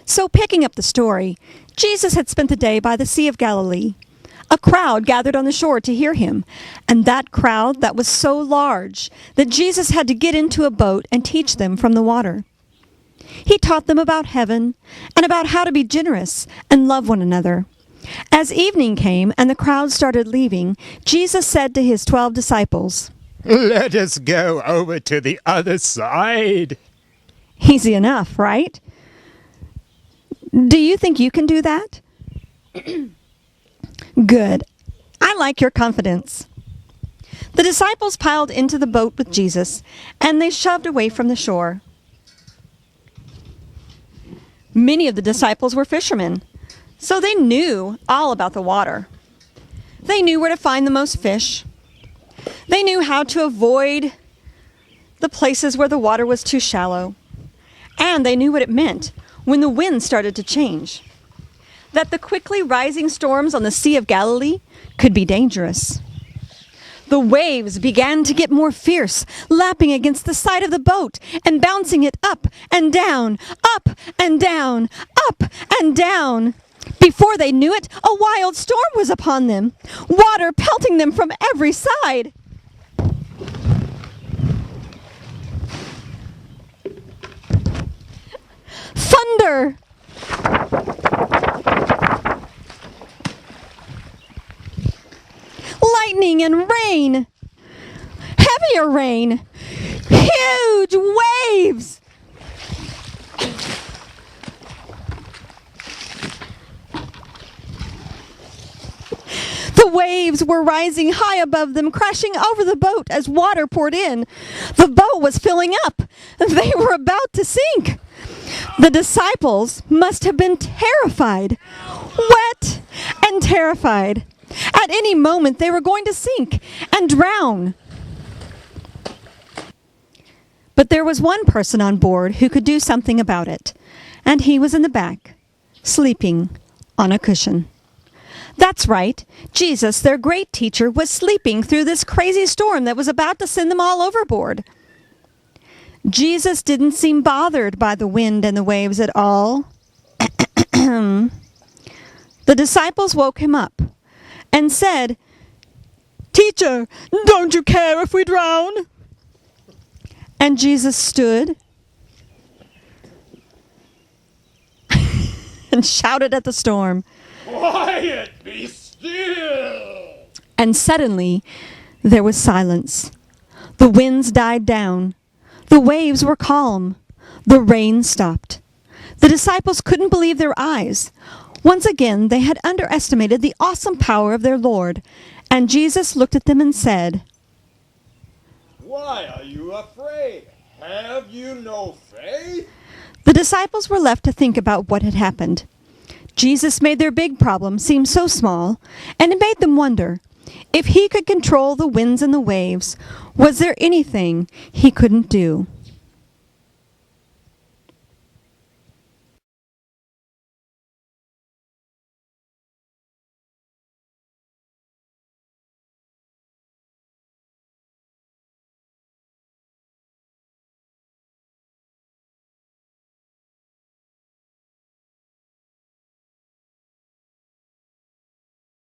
So picking up the story, Jesus had spent the day by the Sea of Galilee. A crowd gathered on the shore to hear him, and that crowd that was so large that Jesus had to get into a boat and teach them from the water. He taught them about heaven and about how to be generous and love one another. As evening came and the crowd started leaving, Jesus said to his 12 disciples, "Let us go over to the other side." Easy enough, right? Do you think you can do that? Good. I like your confidence. The disciples piled into the boat with Jesus, and they shoved away from the shore. Many of the disciples were fishermen, so they knew all about the water. They knew where to find the most fish. They knew how to avoid the places where the water was too shallow. And they knew what it meant when the wind started to change. That the quickly rising storms on the Sea of Galilee could be dangerous. The waves began to get more fierce, lapping against the side of the boat and bouncing it up and down, up and down, up and down. Before they knew it, a wild storm was upon them, water pelting them from every side. Thunder! Lightning and rain! Heavier rain! Huge waves! The waves were rising high above them, crashing over the boat as water poured in. The boat was filling up. They were about to sink. The disciples must have been terrified, wet and terrified. At any moment, they were going to sink and drown. But there was one person on board who could do something about it, and he was in the back, sleeping on a cushion. That's right. Jesus, their great teacher, was sleeping through this crazy storm that was about to send them all overboard. Jesus didn't seem bothered by the wind and the waves at all. The disciples woke him up and said, "Teacher, don't you care if we drown?" And Jesus stood and shouted at the storm, "Quiet, be still!" And suddenly there was silence. The winds died down. The waves were calm. The rain stopped. The disciples couldn't believe their eyes. Once again, they had underestimated the awesome power of their Lord. And Jesus looked at them and said, "Why are you afraid? Have you no faith?" The disciples were left to think about what had happened. Jesus made their big problem seem so small, and it made them wonder, if he could control the winds and the waves, was there anything he couldn't do?